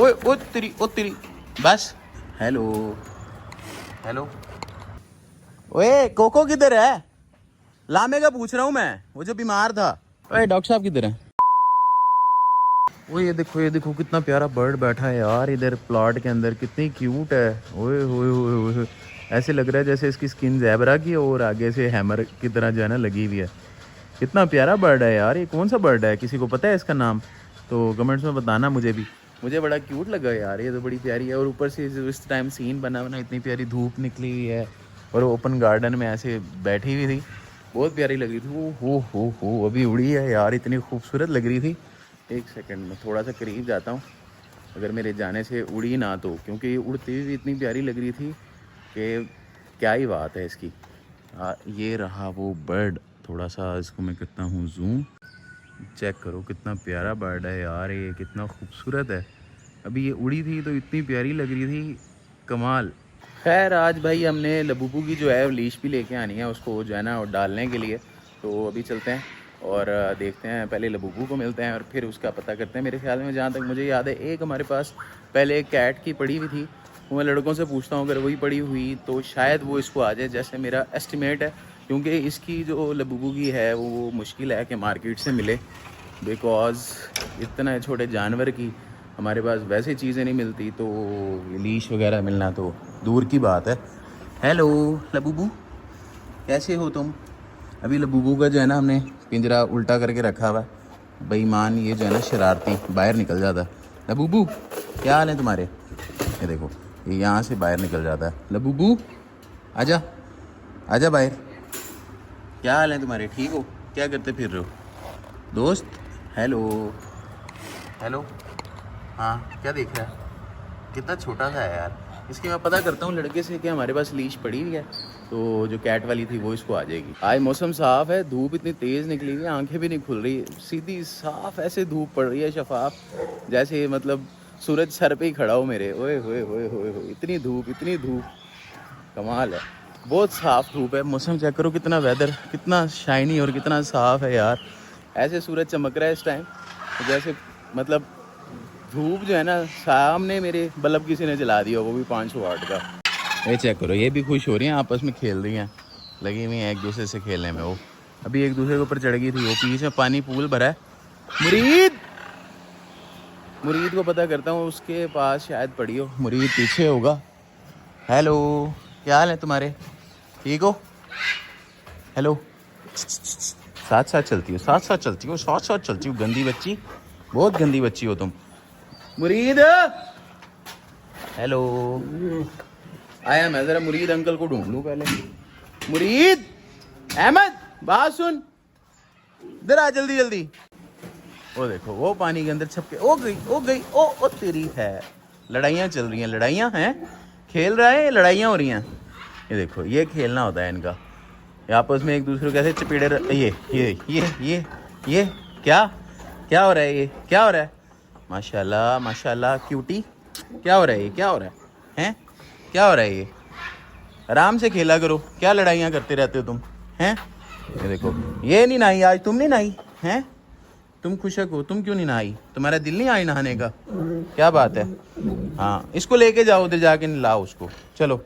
ओए ओ तेरी बस। Hello hello. ओए कोको किधर है? लामे का पूछ रहा हूँ मैं, वो जो बीमार था। ओए डॉक्टर साहब किधर है? वो ये देखो कितना प्यारा बर्ड बैठा है यार इधर प्लॉट के अंदर, कितनी क्यूट है। ओए होए होए होए, ऐसे लग रहा है जैसे इसकी स्किन ज़ेबरा की और आगे से हैमर की तरह जो है ना लगी हुई है। कितना प्यारा बर्ड है यार। ये कौन सा बर्ड है? किसी को पता है इसका नाम? तो कमेंट्स में बताना मुझे भी। मुझे बड़ा क्यूट लगा यार, ये तो बड़ी प्यारी है। और ऊपर से जो इस टाइम सीन बना बना, इतनी प्यारी धूप निकली हुई है और ओपन गार्डन में ऐसे बैठी हुई थी, बहुत प्यारी लग रही थी। वो हो अभी उड़ी है यार, इतनी खूबसूरत लग रही थी। एक सेकंड में थोड़ा सा करीब जाता हूँ, अगर मेरे जाने से उड़ी ना तो, क्योंकि ये उड़ती हुई इतनी प्यारी लग रही थी कि क्या ही बात है इसकी। ये रहा वो बर्ड। थोड़ा सा इसको मैं करता हूँ जूम, चेक करो कितना प्यारा बर्ड है यार, ये कितना खूबसूरत है। अभी ये उड़ी थी तो इतनी प्यारी लग रही थी, कमाल। खैर आज भाई हमने लबूबू की जो है लीश भी लेके आनी है उसको जो है ना डालने के लिए। तो अभी चलते हैं और देखते हैं, पहले लबूबू को मिलते हैं और फिर उसका पता करते हैं। मेरे ख्याल में जहाँ तक मुझे याद है, एक हमारे पास पहले एक कैट की पड़ी हुई थी, वो मैं लड़कों से पूछता हूँ, अगर वही पड़ी हुई तो शायद वो इसको आ जाए, जैसे मेरा एस्टिमेट है। क्योंकि इसकी जो लबूबू की है वो मुश्किल है कि मार्केट से मिले, बिकॉज़ इतना छोटे जानवर की हमारे पास वैसे चीज़ें नहीं मिलती, तो लीश वगैरह मिलना तो दूर की बात है। हेलो लबूबू, कैसे हो तुम? अभी लबूबू का जो है ना हमने पिंजरा उल्टा करके रखा हुआ है। बेईमान ये जो है ना शरारती बाहर निकल जाता है। लबूबू क्या हाल है तुम्हारे? ये देखो ये यहाँ से बाहर निकल जाता है। लबूबू आजा, आजा बाहर। क्या हाल है तुम्हारे? ठीक हो? क्या करते फिर रहे हो दोस्त? Hello hello. हाँ क्या देख रहा है? कितना छोटा सा है यार। इसकी मैं पता करता हूँ लड़के से कि हमारे पास लीश पड़ी हुई है, तो जो कैट वाली थी वो इसको आ जाएगी। आज मौसम साफ़ है, धूप इतनी तेज़ निकली हुई है, आंखें भी नहीं खुल रही, सीधी साफ ऐसे धूप पड़ रही है शफाफ, जैसे मतलब सूरज सर पे ही खड़ा हो मेरे। ओए होए होए होए होए, इतनी धूप, कमाल है। बहुत साफ़ धूप है, मौसम चेक करो कितना, वेदर कितना शाइनी और कितना साफ़ है यार। ऐसे सूरज चमक रहा है इस टाइम जैसे मतलब धूप जो है ना, सामने मेरे बल्ब किसी ने जला दिया, वो भी 500 वाट का। ये चेक करो, ये भी खुश हो रही हैं, आपस में खेल रही हैं, लगी हुई हैं एक दूसरे से खेलने में। वो अभी एक दूसरे के ऊपर चढ़ गई थी, वो पीछे पानी पूल भरा है। मुरीद को पता करता हूँ, उसके पास शायद पड़ी हो। मुरीद पीछे होगा। हेलो क्या हाल है तुम्हारे? ठीक हो? हेलो। साथ साथ चलती हो, गंदी बच्ची, बहुत गंदी बच्ची हो तुम। मुरीद हेलो। आया मैं जरा मुरीद अंकल को ढूंढ लूं पहले। मुरीद अहमद बात सुन, इधर आ जल्दी जल्दी। वो देखो वो पानी के अंदर छप के ओ तेरी है। लड़ाइयाँ चल रही हैं, लड़ाइयाँ हैं, खेल रहा है, लड़ाइयाँ हो रही हैं। ये देखो ये खेलना होता है इनका, ये आपस में एक दूसरे को कैसे चपेड़े। ये क्या क्या हो रहा है? ये क्या हो रहा है? माशाल्लाह माशाल्लाह क्यूटी। क्या हो रहा है? ये क्या हो रहा है? क्या हो रहा है? ये आराम से खेला करो, क्या लड़ाइयाँ करते रहते हो तुम हैं? ये देखो ये नहीं नहाई आज, तुम नहीं नहाई हैं? तुम खुशक हो, तुम क्यों नहीं नहाई? तुम्हारा दिल नहीं आई नहाने का? क्या बात है? हाँ इसको लेके जाओ, उधर जाके नहलाओ उसको, चलो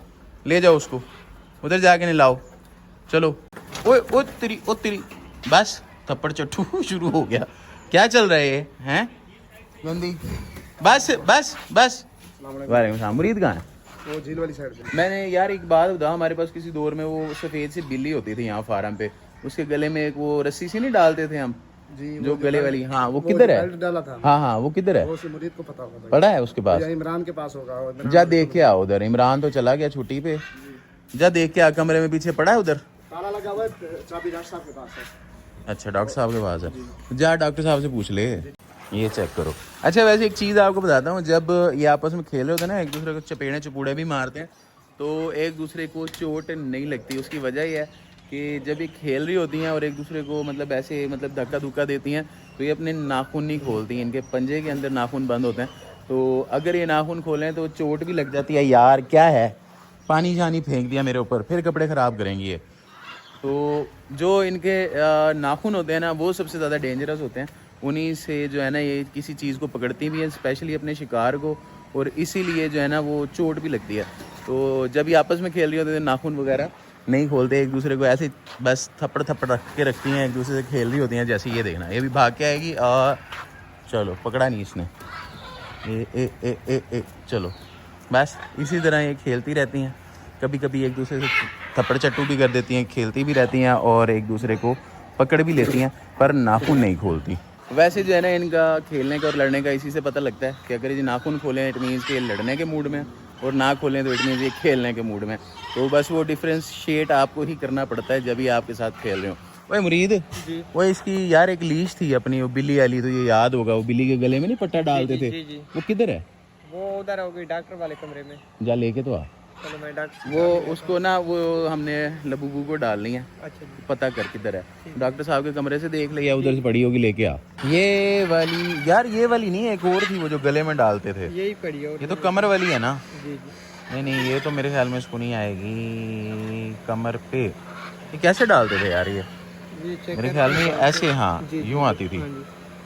ले जाओ उसको, उधर जाके नहलाओ, चलो। ओ तेरी बस, थप्पड़ चट्टू शुरू हो गया। क्या चल रहा है ये हैं? गंदी बस बस बस। वालेकुम सलाम। मुरीद कहाँ है? वो झील वाली साइड पे। मैंने यार एक बात बता, हमारे पास किसी दौर में वो सफ़ेद सी बिल्ली होती थी यहाँ फार्म पे, उसके गले में एक वो रस्सी सी नहीं डालते थे हम जी, जो गले वाली, हाँ वो वो किधर है? बेल्ट डाला था। हाँ वो किधर है? वो से मुरीद को पता होगा भाई। पड़ा है उसके पास? या इमरान के पास होगा। इमरान जा देख के आओ उधर। इमरान तो चला गया छुट्टी पे, जा देख के आ, कमरे में पीछे पड़ा है उधर। ताला लगा हुआ है, चाबी डॉक्टर साहब के पास है। अच्छा डॉक्टर साहब के पास है, जा डॉक्टर साहब से पूछ ले। ये चेक करो। अच्छा वैसे एक चीज़ आपको बताता हूँ, जब ये आपस में खेल रहे होते हैं ना, एक दूसरे को चपेड़े चपूड़े भी मारते हैं, तो एक दूसरे को चोट नहीं लगती। उसकी वजह यह है कि जब ये खेल रही होती हैं और एक दूसरे को मतलब ऐसे मतलब धक्का धुक्का देती हैं, तो ये अपने नाखून नहीं खोलती, इनके पंजे के अंदर नाखून बंद होते हैं। तो अगर ये नाखून खोलें तो चोट भी लग जाती है। यार क्या है, पानी शानी फेंक दिया मेरे ऊपर, फिर कपड़े ख़राब करेंगी ये। तो जो इनके नाखून होते हैं ना, वो सबसे ज़्यादा डेंजरस होते हैं, उन्हीं से जो है ना ये किसी चीज़ को पकड़ती भी हैं, स्पेशली अपने शिकार को, और इसीलिए जो है ना वो चोट भी लगती है। तो जब ये आपस में खेल रही होती है नाखून वगैरह नहीं खोलते एक दूसरे को, ऐसे बस थप्पड़ थप्पड़ रख के रखती हैं, एक दूसरे से खेल रही होती हैं। जैसे ये देखना, ये भी भाग के आएगी और चलो पकड़ा नहीं इसने, ए चलो। बस इसी तरह ये खेलती रहती हैं, कभी कभी एक दूसरे से थप्पड़ चट्टू भी कर देती हैं, खेलती भी रहती हैं और एक दूसरे को पकड़ भी लेती हैं, पर नाखून नहीं खोलती। वैसे जो है ना इनका खेलने का और लड़ने का इसी से पता लगता है कि अगर ये नाखून खोलें इट मीन्स के लड़ने के मूड में, और ना खोलें तो इट मीन्स ये खेलने के मूड में। तो बस वो डिफ्रेंशिएट आपको ही करना पड़ता है जब भी आपके साथ खेल रहे हो। वही मुरीद जी। वो इसकी यार एक लीश थी अपनी, वो बिल्ली वाली, तो ये याद होगा, वो बिल्ली के गले में नहीं पट्टा डालते थे, जी। वो किधर है? वो उधर होगी डॉक्टर वाले कमरे में। जा लेके तो आ। चलो मैं डॉक्टर वो उसको ना वो हमने लबूबू को डालनी है, अच्छा जी। पता कर किधर है। डॉक्टर साहब के कमरे से देख लिया, उधर से पड़ी होगी, लेके आ। ये वाली यार, ये वाली नहीं, एक और थी वो जो गले में डालते थे। यही पड़ी है। ये तो कमर वाली है ना? जी। नहीं ये तो मेरे ख्याल में इसको नहीं आएगी कमर पे। ये कैसे डालते थे यार ये मेरे ख्याल में ऐसे, हाँ यूँ आती थी,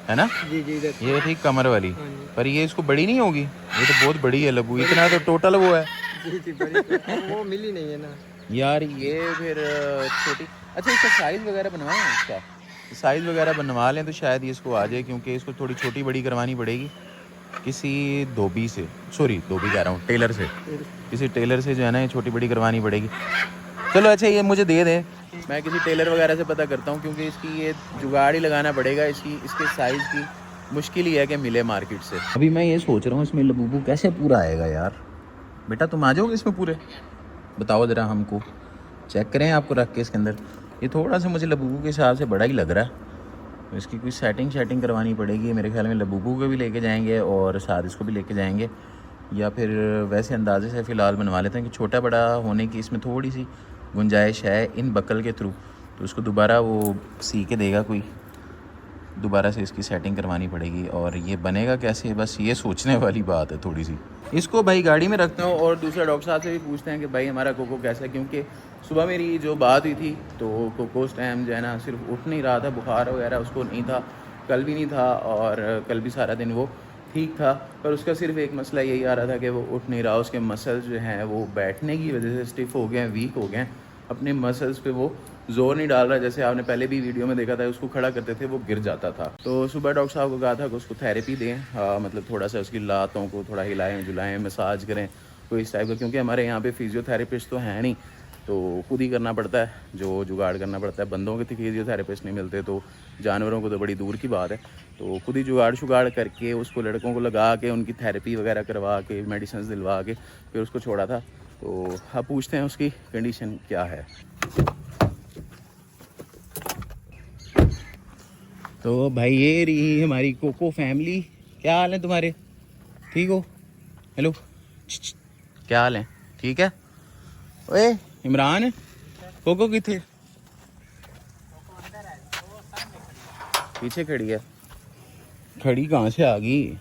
है ना? जी इधर ये थी कमर वाली, हाँ जी। पर ये इसको बड़ी नहीं होगी, ये तो बहुत बड़ी है लबू, इतना तो टोटल वो है जी बड़ी वो मिली नहीं है ना यार। ये फिर छोटी, अच्छा इसका साइज़ वगैरह बनवाएं, इसका साइज़ वगैरह बनवा लें तो शायद ये इसको आ जाए, क्योंकि इसको थोड़ी छोटी बड़ी करवानी पड़ेगी किसी धोबी से, सॉरी धोबी कह रहा हूँ, टेलर से, किसी टेलर से जो है ना ये छोटी बड़ी करवानी पड़ेगी। चलो अच्छा ये मुझे दे दें, मैं किसी टेलर वगैरह से पता करता हूँ, क्योंकि इसकी ये जुगाड़ ही लगाना पड़ेगा, इसके साइज़ की मुश्किल ही है कि मिले मार्केट से। अभी मैं ये सोच रहा हूँ इसमें लबूबू कैसे पूरा आएगा यार। बेटा तुम आ जाओगे इसमें पूरे? बताओ ज़रा हमको, चेक करें आपको रख के इसके अंदर। ये थोड़ा सा मुझे लबूबू के हिसाब से बड़ा ही लग रहा है, तो इसकी कोई सेटिंग करवानी पड़ेगी। मेरे ख्याल में लबूबू को भी लेके जाएंगे और साथ इसको भी लेके जाएंगे, या फिर वैसे अंदाजे से फ़िलहाल बनवा लेते हैं कि छोटा बड़ा होने की इसमें थोड़ी सी गुंजाइश है इन बकल के थ्रू, तो उसको दोबारा वो सी के देगा कोई, दोबारा से इसकी सेटिंग करवानी पड़ेगी। और ये बनेगा कैसे, बस ये सोचने वाली बात है थोड़ी सी। इसको भाई गाड़ी में रखता हूँ और दूसरा डॉक्टर साहब से भी पूछते हैं कि भाई हमारा कोको कैसा है, क्योंकि सुबह मेरी जो बात हुई थी तो कोको उस टाइम जो है ना सिर्फ उठ नहीं रहा था, बुखार वगैरह उसको नहीं था, कल भी नहीं था और कल भी सारा दिन वो ठीक था, पर उसका सिर्फ एक मसला यही आ रहा था कि वो उठ नहीं रहा, उसके मसल्स जो हैं वो बैठने की वजह से स्टिफ हो गए हैं, वीक हो गए हैं, अपने मसल्स पे वो जोर नहीं डाल रहा। जैसे आपने पहले भी वीडियो में देखा था, उसको खड़ा करते थे वो गिर जाता था। तो सुबह डॉक्टर साहब को कहा था कि उसको थेरेपी दें, मतलब थोड़ा सा उसकी लातों को थोड़ा हिलाएं जुलाएं, मसाज करें कोई इस टाइप का, क्योंकि हमारे यहाँ पे फिजियोथेरेपिस्ट तो हैं नहीं, तो खुद ही करना पड़ता है, जो जुगाड़ करना पड़ता है। बंदों के फिजियोथेरेपिस्ट नहीं मिलते, तो जानवरों को तो बड़ी दूर की बात है, तो खुद ही जुगाड़ शुगाड़ करके उसको लड़कों को लगा के उनकी थेरेपी वगैरह करवा के मेडिसिन दिलवा के फिर उसको छोड़ा था। तो अब पूछते हैं उसकी कंडीशन क्या है। तो भाई ये रही हमारी कोको फैमिली। क्या हाल है तुम्हारे? ठीक हो? हेलो, क्या हाल है? ठीक है? ओए इमरान, कोको किथे? पीछे खड़ी है। खड़ी कहाँ से आ गई?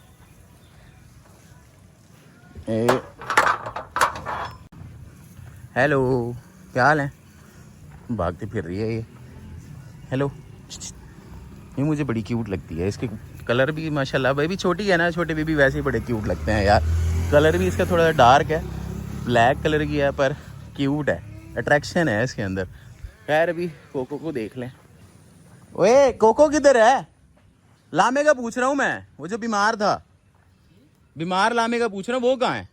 हेलो, क्या हाल है? भागती फिर रही है ये। हेलो, ये मुझे बड़ी क्यूट लगती है, इसके कलर भी माशाल्लाह, भाई भी छोटी है ना, छोटे बेबी वैसे ही बड़े क्यूट लगते हैं यार। कलर भी इसका थोड़ा डार्क है, ब्लैक कलर की है, पर क्यूट है, अट्रैक्शन है इसके अंदर। खैर अभी कोको को देख लें। ओए कोको किधर है? लामे का पूछ रहा हूँ मैं, वो जो बीमार था, बीमार लामे का पूछ रहा हूँ, वो कहाँ है?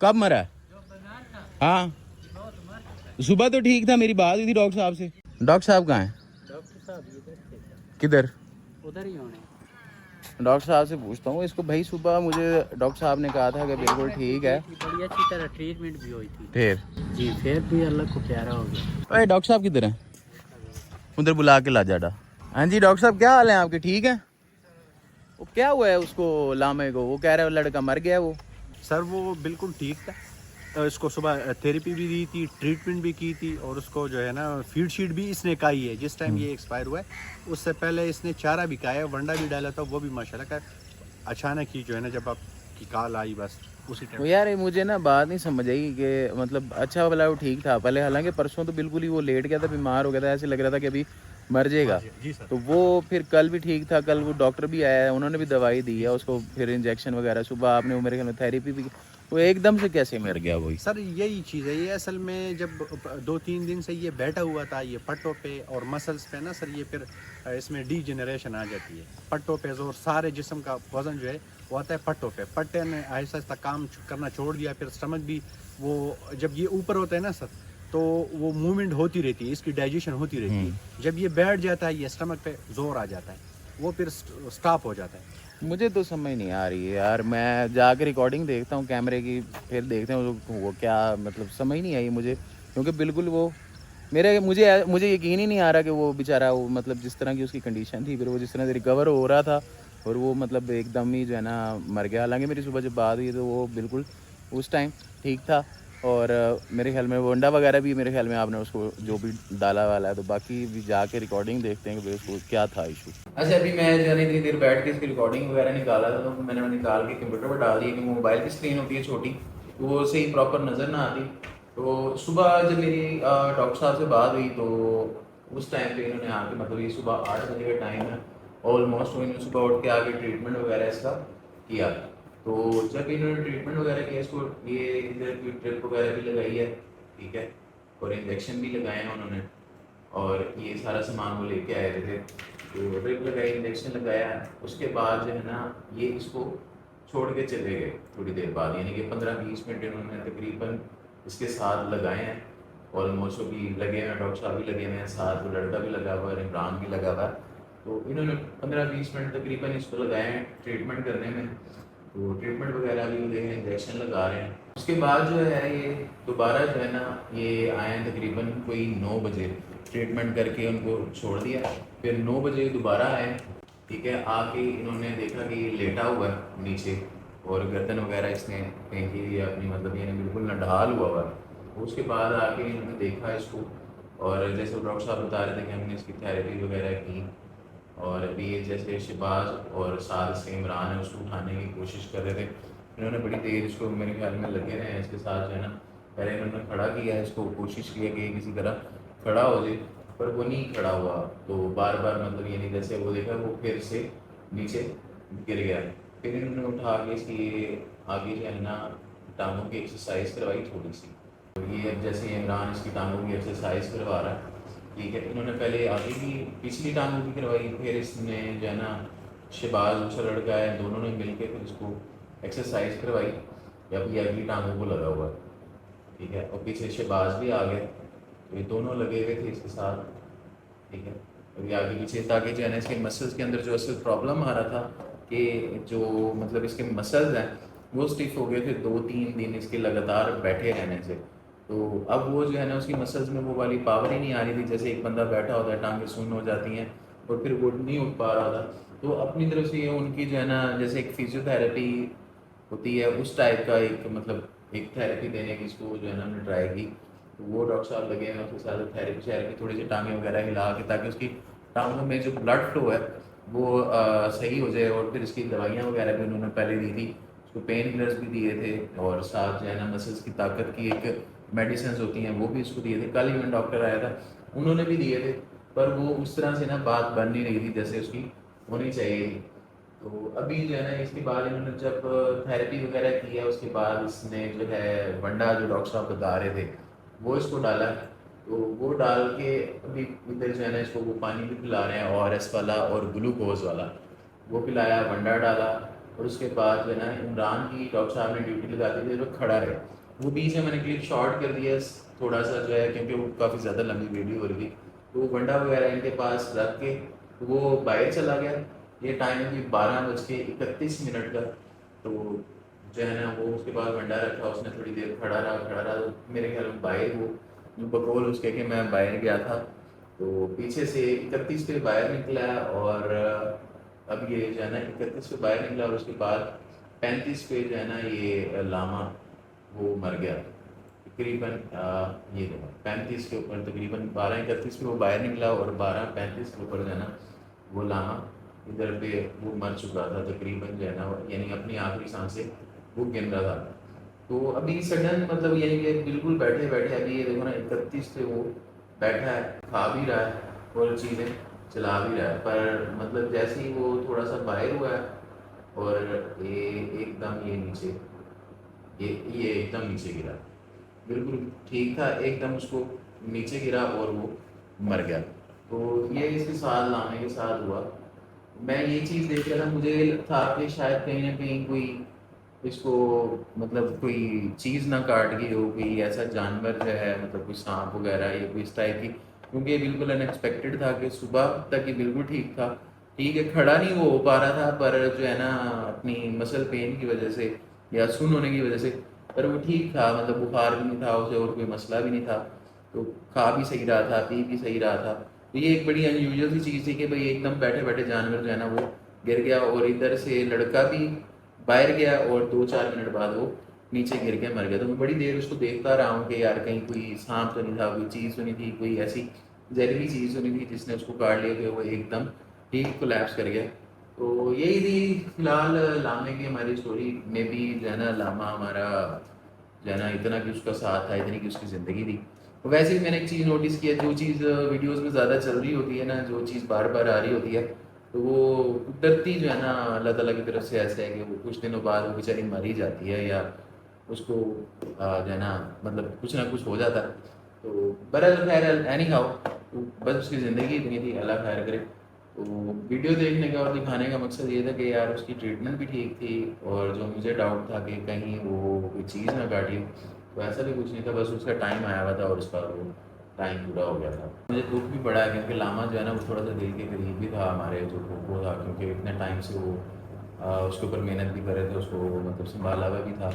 कब मरा है? हाँ सुबह तो ठीक था, मेरी बात हुई थी डॉक्टर साहब से। डॉक्टर साहब कहाँ हैं? डॉक्टर साहब इधर थे, किधर? उधर ही होने। डॉक्टर साहब से पूछता हूँ इसको। भाई सुबह मुझे डॉक्टर साहब ने कहा था कि बिल्कुल ठीक है, बड़ी अच्छी तरह ट्रीटमेंट भी हुई थी। फिर जी फिर भी अल्लाह को प्यारा हो गया। अरे डॉक्टर साहब किधर हैं? उधर बुला के ला जाडा। हाँ जी डॉक्टर साहब, क्या हाल है आपके? ठीक है? वो क्या हुआ है उसको लामे को? वो कह रहे हैं लड़का मर गया। वो सर वो बिल्कुल ठीक था, इसको सुबह थेरेपी भी दी थी, ट्रीटमेंट भी की थी, और उसको जो है ना फीड शीट भी इसने खाई है। जिस टाइम ये एक्सपायर हुआ है उससे पहले इसने चारा भी खाया, वंडा भी डाला था, वो भी माशाल्लाह का। अचानक ही जो है ना जब आपकी कॉल आई बस उसी टाइम। वो यार ये मुझे ना बात नहीं समझ आई कि मतलब अच्छा वाला वो ठीक था पहले, हालांकि परसों तो बिल्कुल ही वो लेट गया था, बीमार हो गया था, ऐसे लग रहा था कि अभी मर जाएगा। जी सर। तो वो फिर कल भी ठीक था, कल वो डॉक्टर भी आया है, उन्होंने भी दवाई दी है उसको, फिर इंजेक्शन वगैरह सुबह आपने मेरे ख्याल में थेरेपी भी, वो एकदम से कैसे मर गया वही? सर यही चीज़ है, ये असल में जब 2-3 दिन से ये बैठा हुआ था ये पट्टों पे और मसल्स पे ना सर, ये फिर इसमें डीजेनरेशन आ जाती है पट्टों पे, और सारे जिस्म का वजन जो है वो आता है पट्टों पे। पट्टे ने आहिस्ता आहिस्ता काम करना छोड़ दिया, फिर स्टमक भी वो जब ये ऊपर होता है ना सर, तो वो मूवमेंट होती रहती है, इसकी डाइजेशन होती रहती है। जब ये बैठ जाता है ये स्टमक पे जोर आ जाता है, वो फिर स्टॉप हो जाता है। मुझे तो समझ नहीं आ रही है यार, मैं जाके रिकॉर्डिंग देखता हूँ कैमरे की, फिर देखते हैं वो क्या, मतलब समझ नहीं आई मुझे, क्योंकि बिल्कुल वो मुझे यकीन ही नहीं आ रहा कि वो बेचारा, वो मतलब जिस तरह की उसकी कंडीशन थी, फिर वो जिस तरह से रिकवर हो रहा था, और वो मतलब एकदम ही जो है ना मर गया। हालांकि मेरी सुबह जब बात हुई तो वो बिल्कुल उस टाइम ठीक था, और मेरे ख्याल में वो अंडा वगैरह भी मेरे ख्याल में आपने उसको जो भी डाला वाला है, तो बाकी भी जाके रिकॉर्डिंग देखते हैं कि भाई उसको क्या था इशू। अच्छा, अभी मैं जो है इतनी देर बैठ के इसकी रिकॉर्डिंग वगैरह निकाला था, तो मैंने निकाल के कंप्यूटर पर डाल दिया कि मोबाइल की स्क्रीन होती है छोटी, तो वो सही प्रॉपर नज़र ना आती। तो सुबह जब मेरी डॉक्टर साहब से बात हुई तो उस टाइम पे इन्होंने आके, मतलब ये सुबह 8 बजे का टाइम है ऑलमोस्ट, इन्होंने सुबह उठ के आके ट्रीटमेंट वगैरह इसका किया। तो जब इन्होंने ट्रीटमेंट वगैरह किया, इसको ये इधर की ट्रिप वगैरह भी लगाई है, ठीक है, और इंजेक्शन भी लगाए हैं उन्होंने, और ये सारा सामान वो लेके आए थे, तो ड्रिप लगाई, इंजेक्शन लगाया। उसके बाद जो है ना ये इसको छोड़ के चले गए थोड़ी देर बाद, यानी कि 15-20 मिनट इन्होंने तकरीबन इसके साथ लगाए हैं। ऑलमोस्ट भी लगे हुए हैं, डॉक्टर साहब भी लगे हुए हैं साथ, वो लड़का भी लगा हुआ है, इमरान भी लगा हुआ है। तो इन्होंने 15-20 मिनट तकरीबन इसको लगाए हैं ट्रीटमेंट करने में। तो ट्रीटमेंट वगैरह भी देख रहे हैं, इंजेक्शन लगा रहे हैं। उसके बाद जो है ये दोबारा जो है ना ये आए हैं तकरीबन कोई 9 बजे, ट्रीटमेंट करके उनको छोड़ दिया, फिर 9 बजे दोबारा आए, ठीक है। आके इन्होंने देखा कि ये लेटा हुआ है नीचे, और गर्दन वगैरह इसने फेंकी हुई है अपनी, मतलब ये बिल्कुल नढाल हुआ हुआ है। उसके बाद आके इन्होंने देखा इसको, और जैसे डॉक्टर साहब बता रहे थे कि हमने इसकी थेरेपी वगैरह की, और अभी ये जैसे शहबाज और साथ से इमरान है उसको उठाने की कोशिश कर रहे थे। इन्होंने बड़ी देर इसको मेरे ख्याल में लगे रहे हैं इसके साथ, जो है ना, पहले इन्होंने खड़ा किया इसको, कोशिश किया कि किसी तरह खड़ा हो जाए, पर वो नहीं खड़ा हुआ। तो बार बार मतलब ये नहीं, जैसे वो देखा वो फिर से नीचे गिर गया। फिर इन्होंने उठा के इसकी आगे जो है ना टांगों की एक्सरसाइज करवाई थोड़ी सी। तो ये अब जैसे इमरान इसकी टांगों की एक्सरसाइज करवा रहा है, ठीक है। इन्होंने पहले आगे की पिछली टांगों की करवाई, फिर इसने जो है ना शहबाज दूसरा लड़का है, दोनों ने मिल के फिर इसको एक्सरसाइज करवाई। अब ये अगली टांगों को लगा हुआ है, ठीक है, और पीछे शहबाज भी आ गया, तो ये दोनों लगे हुए थे इसके साथ, ठीक है। अभी आगे पीछे, ताकि जो है ना इसके मसल्स के अंदर जो असल प्रॉब्लम आ रहा था कि जो मतलब इसके मसल्स हैं वो स्टिफ हो गए थे 2-3 दिन इसके लगातार बैठे रहने से। तो अब वो जो है ना उसकी मसल्स में वो वाली पावर ही नहीं आ रही थी, जैसे एक बंदा बैठा होता है टांगें सुन्न हो जाती हैं और फिर वो नहीं उठ पा रहा था। तो अपनी तरफ से ये उनकी जो है ना जैसे एक फिजियोथेरेपी होती है उस टाइप का एक मतलब एक थेरेपी देने की इसको जो है ना हमने ट्राई की। तो वो डॉक्टर साहब लगे हैं उसके साथ थेरेपी थोड़ी सी टांगें वगैरह हिला के, ताकि उसकी टांगों में जो ब्लड फ्लो है वो सही हो जाए। और फिर इसकी दवाइयाँ वगैरह भी उन्होंने पहले दी थी, उसको पेन किलर्स भी दिए थे, और साथ जो है ना मसल्स की ताकत की एक मेडिसिन होती हैं वो भी इसको दिए थे। कल ही मैं डॉक्टर आया था उन्होंने भी दिए थे, पर वो उस तरह से ना बात बन नहीं रही थी जैसे उसकी होनी चाहिए थी। तो अभी जो है ना इसके बाद इन्होंने जब थेरेपी वगैरह की है उसके बाद इसने जो है वंडा जो डॉक्टर साहब बता रहे थे वो इसको डाला। तो वो डाल के अभी इधर जो है ना इसको वो पानी भी पिला रहे हैं ORS वाला और ग्लूकोज वाला, वो पिलाया, वंडा डाला। और उसके बाद जो है ना इमरान की डॉक्टर साहब ने ड्यूटी लगा दी थी, वो खड़ा रहे। वो बीच में मैंने क्लिप शॉर्ट कर दिया थोड़ा सा जो है, क्योंकि वो काफ़ी ज़्यादा लंबी वीडियो हो रही थी। तो वो वंडा वगैरह इनके पास रख के वो बाहर चला गया। ये टाइम है 12:31 का। तो जो है ना वो उसके बाद वंडा रखा, उसने थोड़ी देर खड़ा रहा। तो मेरे ख्याल में बाहर वो जो बकौल उसके कि मैं बाहर गया था, तो पीछे से 31 पे बाहर निकला। और अब ये जो है ना 31 पे बाहर निकला, और उसके बाद 35 पे जो है ना ये लामा वो मर गया तकरीबन। ये देखो 35 के ऊपर तकरीबन 12:31 पे वो बाहर निकला, और 12:35 के ऊपर जो है ना वो लामा इधर पे वो मर चुका था तकरीबन, जो है ना यानी अपनी आखिरी सांसें वो गिन रहा था। तो अभी सडन मतलब यानी कि बिल्कुल बैठे बैठे अभी ये देखो ना 31 पे वो बैठा है, खा भी रहा है, और चीज़ें चला भी रहा है, पर मतलब जैसे ही वो थोड़ा सा बाहर हुआ है और ये एकदम ये नीचे ये एकदम नीचे गिरा, बिल्कुल ठीक था, एकदम उसको नीचे गिरा और वो मर गया। तो ये इसके साथ लाने के साथ हुआ। मैं ये चीज़ देख रहा था, मुझे था कि शायद कहीं ना कहीं कोई इसको मतलब कोई चीज़ ना काट गई हो, कोई ऐसा जानवर जो है मतलब कोई सांप वगैरह या कोई इस टाइप की, क्योंकि ये बिल्कुल अनएक्सपेक्टेड था कि सुबह तक ये बिल्कुल ठीक था, ठीक है, खड़ा नहीं वो हो पा रहा था, पर जो है ना अपनी मसल पेन की वजह से या सुन होने की वजह से, पर वो ठीक था, मतलब बुखार भी नहीं था उसे और कोई मसला भी नहीं था, तो खा भी सही रहा था, पी भी सही रहा था। तो ये एक बड़ी अनयूजुअल सी चीज़ थी कि भाई एकदम बैठे बैठे जानवर जो है ना वो गिर गया, और इधर से लड़का भी बाहर गया और 2-4 मिनट बाद वो नीचे गिर के मर गया। तो मैं बड़ी देर उसको देखता रहा हूँ कि यार कहीं कोई सांप तो नहीं था, कोई चीज़ तो नहीं थी, कोई ऐसी जहरीली चीज़ तो नहीं थी जिसने उसको काट लिया कि वो एकदम ठीक कोलैप्स कर गया। तो यही थी फिलहाल लामे की हमारी स्टोरी में भी जो है ना, लामा हमारा जो है ना इतना कि उसका साथ था, इतनी कि उसकी ज़िंदगी थी। तो वैसे ही मैंने एक चीज़ नोटिस किया, जो चीज़ वीडियोस में ज़्यादा चल रही होती है ना, जो चीज़ बार बार आ रही होती है, तो वो कुदरती जो है ना अल्लाह ताला की तरफ से ऐसा है कि वो कुछ दिनों बाद वो बेचारी मर ही जाती है, या उसको जो है ना मतलब कुछ ना कुछ हो जाता है। तो बहरहाल खैर एनी हाउ, तो बस उसकी ज़िंदगी इतनी थी, अल्लाह खैर करे। तो वीडियो देखने का और दिखाने का मकसद ये था कि यार उसकी ट्रीटमेंट भी ठीक थी, और जो मुझे डाउट था कि कहीं वो कोई चीज़ ना काटी हो, तो ऐसा भी कुछ नहीं था, बस उसका टाइम आया हुआ था और उसका वो टाइम पूरा हो गया था। मुझे दुख भी पड़ा है क्योंकि लामा जो है ना वो थोड़ा सा दिल के करीब भी था हमारे, जो कोको था, क्योंकि इतने टाइम से वो उसके ऊपर मेहनत भी कर रहे थे, उसको मतलब संभाला हुआ भी था।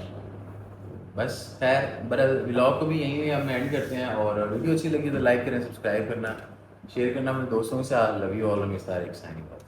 बस खैर बहरहाल व्लॉग को भी यहीं हम एंड करते हैं, और वीडियो अच्छी लगी तो लाइक करें, सब्सक्राइब करना, शेयर करना अपने दोस्तों के साथ। Love you all, miss Tariq signing off.